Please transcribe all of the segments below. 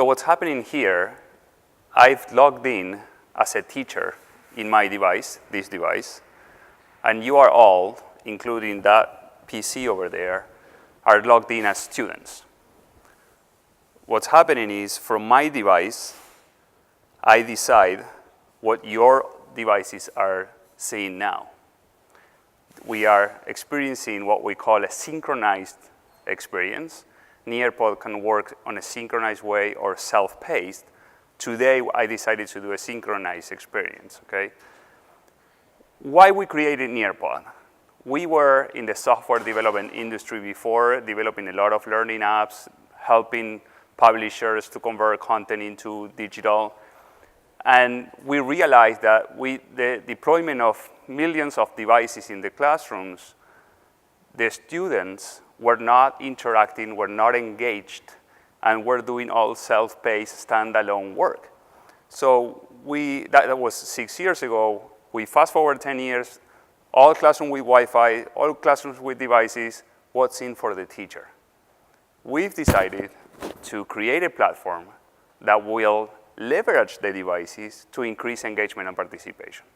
So what's happening here, I've logged in as a teacher in my device, this device, and you are all, including that PC over there, are logged in as students. What's happening is, from my device, I decide what your devices are seeing now. We are experiencing what we call a synchronized experience. Nearpod can work on a synchronized way or self-paced. Today, I decided to do a synchronized experience, okay? Why we created Nearpod? We were in the software development industry before, developing a lot of learning apps, helping publishers to convert content into digital. And we realized that the deployment of millions of devices in the classrooms, the students were not interacting, were not engaged, and were doing all self-paced, standalone work. So that was 6 years ago. We fast forward 10 years, all classrooms with Wi-Fi, all classrooms with devices. What's in for the teacher? We've decided to create a platform that will leverage the devices to increase engagement and participation.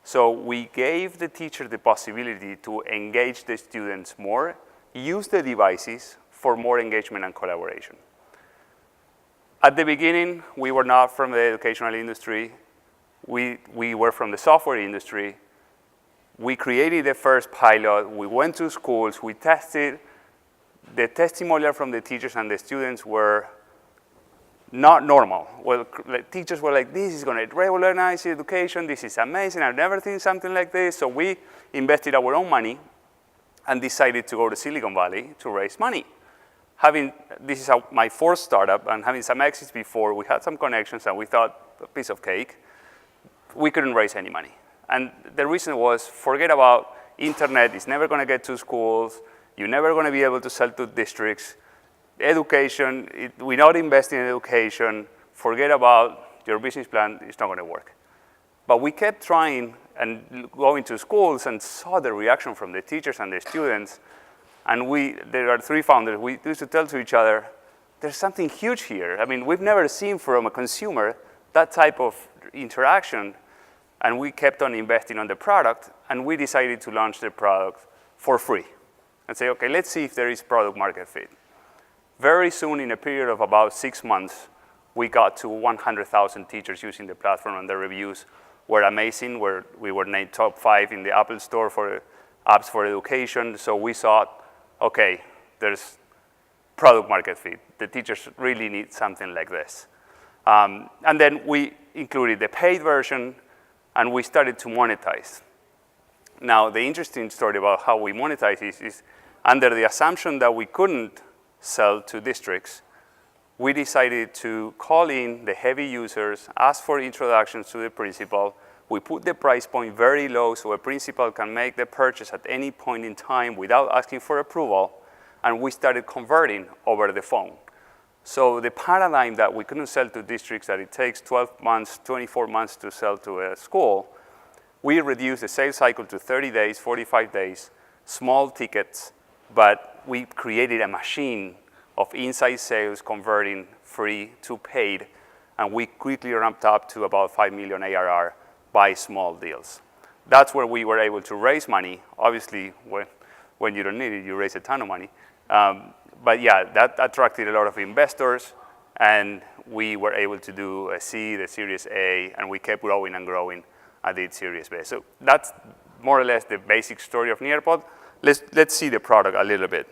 So we gave the teacher the possibility to engage the students more, use the devices for more engagement and collaboration. At the beginning, we were not from the educational industry. We were from the software industry. We created the first pilot. We went to schools. We tested. The testimonial from the teachers and the students were not normal. Well, teachers were like, this is going to revolutionize education. This is amazing. I've never seen something like this. So we invested our own money and decided to go to Silicon Valley to raise money. This is my fourth startup, and having some exits before, we had some connections, and we thought, a piece of cake. We couldn't raise any money. And the reason was, forget about internet. It's never going to get to schools. You're never going to be able to sell to districts. Education, we're not investing in education. Forget about your business plan. It's not going to work. But we kept trying and going to schools and saw the reaction from the teachers and the students. And there are three founders. We used to tell to each other, there's something huge here. I mean, we've never seen from a consumer that type of interaction. And we kept on investing on the product. And we decided to launch the product for free and say, OK, let's see if there is product market fit. Very soon, in a period of about 6 months, we got to 100,000 teachers using the platform, and the reviews were amazing. We were named top 5 in the Apple Store for apps for education. So we thought, OK, there's product market fit. The teachers really need something like this. And then we included the paid version, and we started to monetize. Now, the interesting story about how we monetize is under the assumption that we couldn't sell to districts, we decided to call in the heavy users, ask for introductions to the principal. We put the price point very low so a principal can make the purchase at any point in time without asking for approval, and we started converting over the phone. So the paradigm that we couldn't sell to districts, that it takes 12 months, 24 months to sell to a school, we reduced the sales cycle to 30 days, 45 days, small tickets, but we created a machine of inside sales converting free to paid, and we quickly ramped up to about 5 million ARR by small deals. That's where we were able to raise money. Obviously, when you don't need it, you raise a ton of money. But yeah, that attracted a lot of investors, and we were able to do a seed, a Series A, and we kept growing and growing and did Series B. So that's more or less the basic story of Nearpod. Let's see the product a little bit.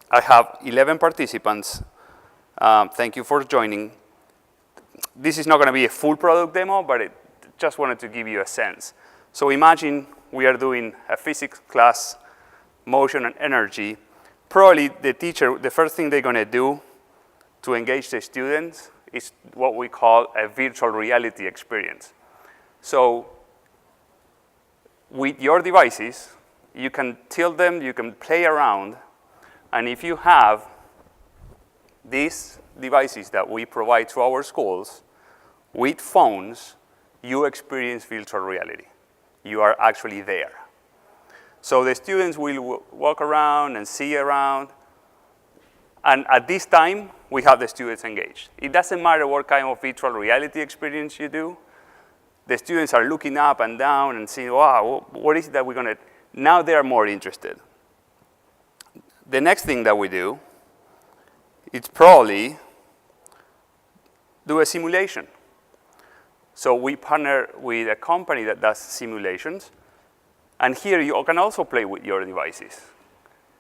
I have 11 participants. Thank you for joining. This is not going to be a full product demo, but I just wanted to give you a sense. So imagine we are doing a physics class, motion and energy. Probably the teacher, the first thing they're going to do to engage the students is what we call a virtual reality experience. So with your devices, you can tilt them, you can play around, and if you have these devices that we provide to our schools with phones, you experience virtual reality. You are actually there. So the students will walk around and see around, And at this time, we have the students engaged. It doesn't matter what kind of virtual reality experience you do. The students are looking up and down and saying, wow, what is it that we're going to, now they are more interested. The next thing that we do, it's probably do a simulation. So we partner with a company that does simulations. And here you can also play with your devices.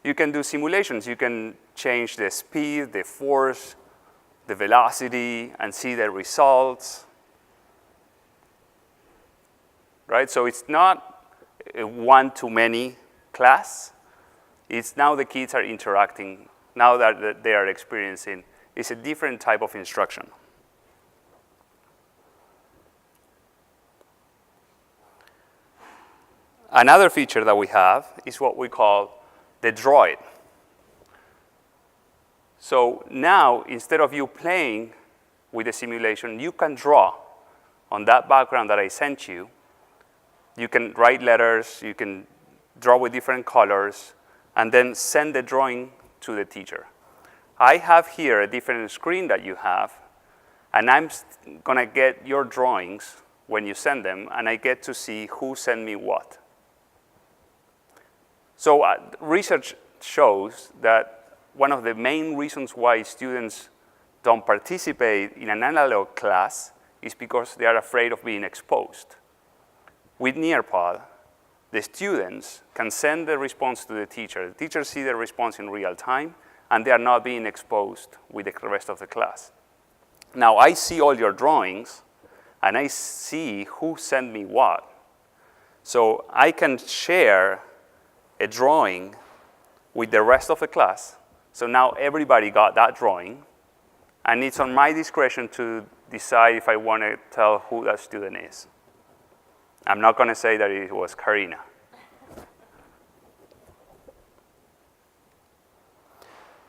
You can do simulations. You can change the speed, the force, the velocity, and see the results. Right? So it's not a one-to-many class. It's now the kids are interacting. Now that they are experiencing, it's a different type of instruction. Another feature that we have is what we call the droid. So now, instead of you playing with the simulation, you can draw on that background that I sent you. You can write letters, you can draw with different colors, and then send the drawing to the teacher. I have here a different screen that you have, and I'm going to get your drawings when you send them, and I get to see who sent me what. So research shows that one of the main reasons why students don't participate in an analog class is because they are afraid of being exposed. With Nearpod, the students can send the response to the teacher. The teacher sees the response in real time, and they are not being exposed with the rest of the class. Now, I see all your drawings, and I see who sent me what. So I can share a drawing with the rest of the class. So now everybody got that drawing, and it's on my discretion to decide if I want to tell who that student is. I'm not going to say that it was Karina.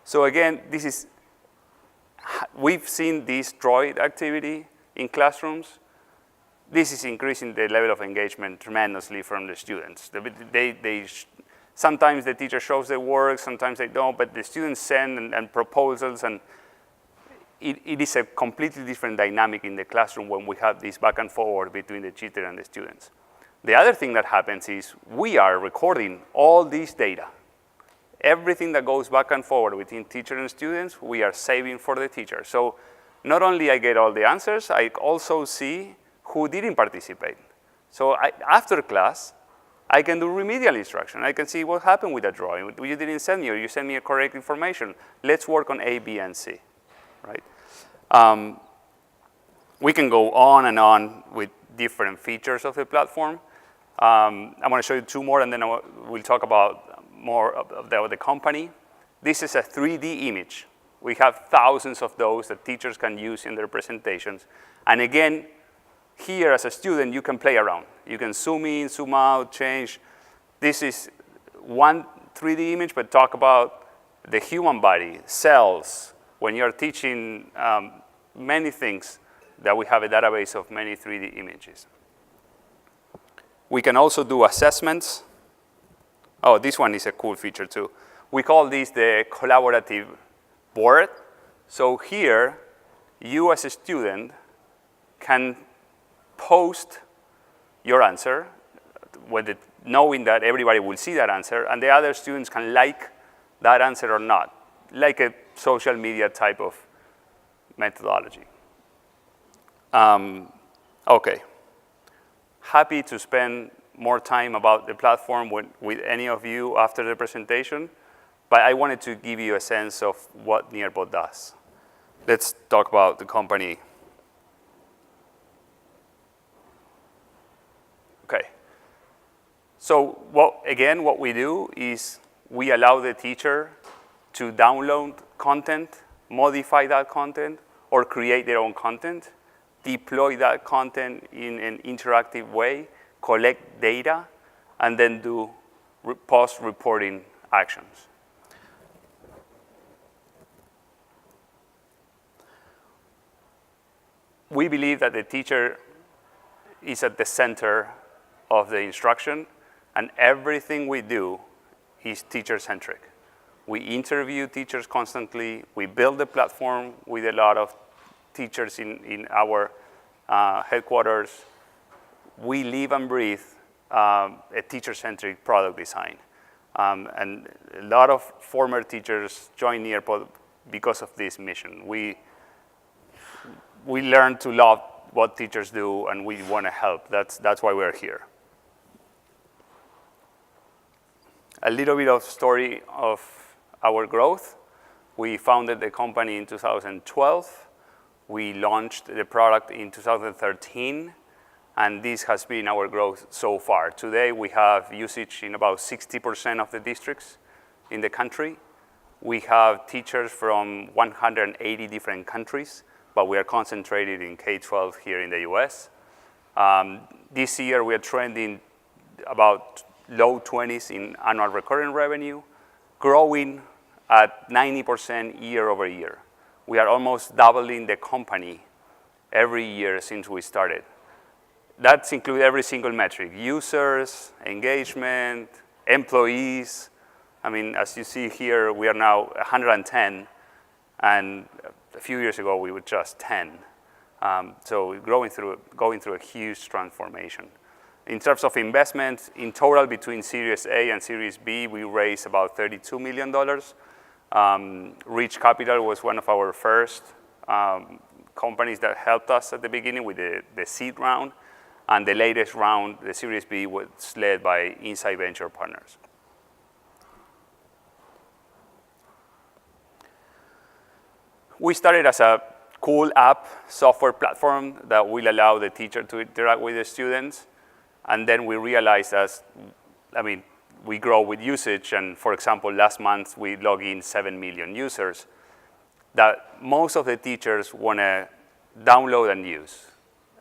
So again, we've seen this droid activity in classrooms. This is increasing the level of engagement tremendously from the students. Sometimes the teacher shows the work, sometimes they don't, but the students send and proposals, and it is a completely different dynamic in the classroom when we have this back and forward between the teacher and the students. The other thing that happens is we are recording all this data. Everything that goes back and forward between teacher and students, we are saving for the teacher. So not only I get all the answers, I also see who didn't participate. So after class, I can do remedial instruction. I can see what happened with that drawing. You didn't send me, or you sent me a correct information. Let's work on A, B, and C, right? We can go on and on with different features of the platform. I want to show you two more, and then we'll talk about more of the company. This is a 3D image. We have thousands of those that teachers can use in their presentations. And again, here as a student, you can play around. You can zoom in, zoom out, change. This is one 3D image, but talk about the human body, cells. When you're teaching many things, that we have a database of many 3D images. We can also do assessments. Oh, this one is a cool feature too. We call this the collaborative board. So here, you as a student can post your answer, knowing that everybody will see that answer, and the other students can like that answer or not, like a social media type of methodology. Okay. Happy to spend more time about the platform with any of you after the presentation, but I wanted to give you a sense of what Nearpod does. Let's talk about the company. Okay. So what we do is we allow the teacher to download content, modify that content, or create their own content, deploy that content in an interactive way, collect data, and then do post-reporting actions. We believe that the teacher is at the center of the instruction, and everything we do is teacher-centric. We interview teachers constantly. We build the platform with a lot of teachers in our headquarters. We live and breathe a teacher-centric product design. And a lot of former teachers join Nearpod because of this mission. We learn to love what teachers do, and we want to help. That's why we're here. A little bit of story of our growth. We founded the company in 2012. We launched the product in 2013, and this has been our growth so far. Today, we have usage in about 60% of the districts in the country. We have teachers from 180 different countries, but we are concentrated in K-12 here in the US. This year, we are trending about low 20s in annual recurring revenue, growing at 90% year over year. We are almost doubling the company every year since we started. That's include every single metric: users, engagement, employees. I mean, as you see here, we are now 110, and a few years ago we were just 10. So going through a huge transformation. In terms of investment, in total between Series A and Series B, we raised about $32 million. Reach Capital was one of our first companies that helped us at the beginning with the seed round. And the latest round, the Series B, was led by Insight Venture Partners. We started as a cool app software platform that will allow the teacher to interact with the students. And then we realized we grow with usage. And for example, last month, we logged in 7 million users that most of the teachers want to download and use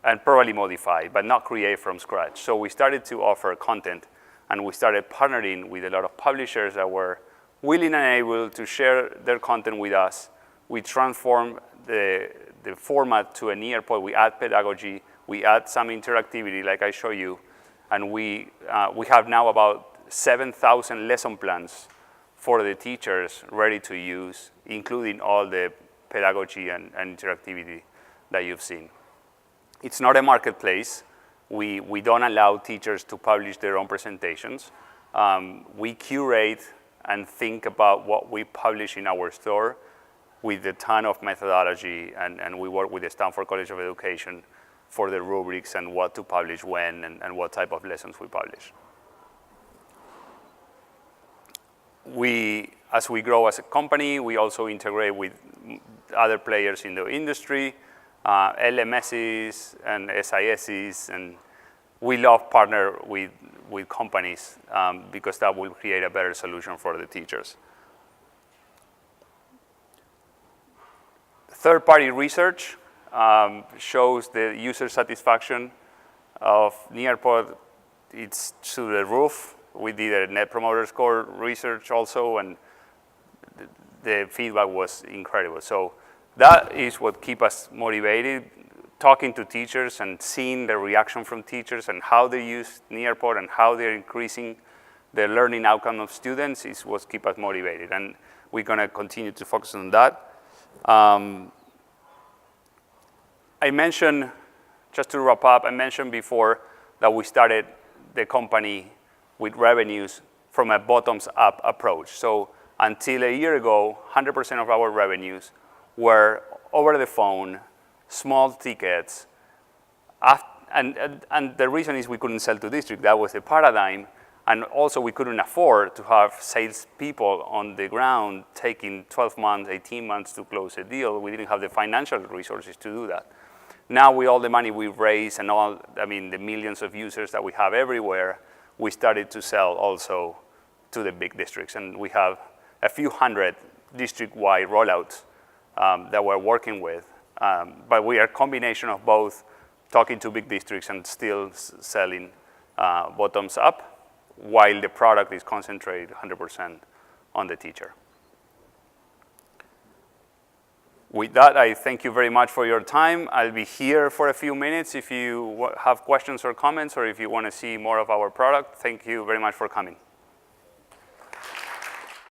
and probably modify, but not create from scratch. So we started to offer content, and we started partnering with a lot of publishers that were willing and able to share their content with us. We transformed the format to a Nearpod. We add pedagogy, we add some interactivity, like I show you, and we have now about 7,000 lesson plans for the teachers ready to use, including all the pedagogy and interactivity that you've seen. It's not a marketplace. We don't allow teachers to publish their own presentations. We curate and think about what we publish in our store with a ton of methodology, and we work with the Stanford College of Education for the rubrics and what to publish when and what type of lessons we publish. As we grow as a company, we also integrate with other players in the industry, LMSs and SISs, and we love partner with companies because that will create a better solution for the teachers. Third-party research shows the user satisfaction of Nearpod. It's through the roof. We did a Net Promoter Score research also, and the feedback was incredible. So that is what keeps us motivated. Talking to teachers and seeing the reaction from teachers and how they use Nearpod and how they're increasing the learning outcome of students is what keeps us motivated. And we're going to continue to focus on that. I mentioned, just to wrap up, I mentioned before that we started the company with revenues from a bottoms-up approach. So until a year ago, 100% of our revenues were over the phone, small tickets. And the reason is we couldn't sell to district. That was the paradigm. And also we couldn't afford to have salespeople on the ground taking 12 months, 18 months to close a deal. We didn't have the financial resources to do that. Now with all the money we've raised and the millions of users that we have everywhere, we started to sell also to the big districts. And we have a few hundred district-wide rollouts that we're working with. But we are a combination of both talking to big districts and still selling bottoms up, while the product is concentrated 100% on the teacher. With that, I thank you very much for your time. I'll be here for a few minutes if you have questions or comments, or if you want to see more of our product. Thank you very much for coming.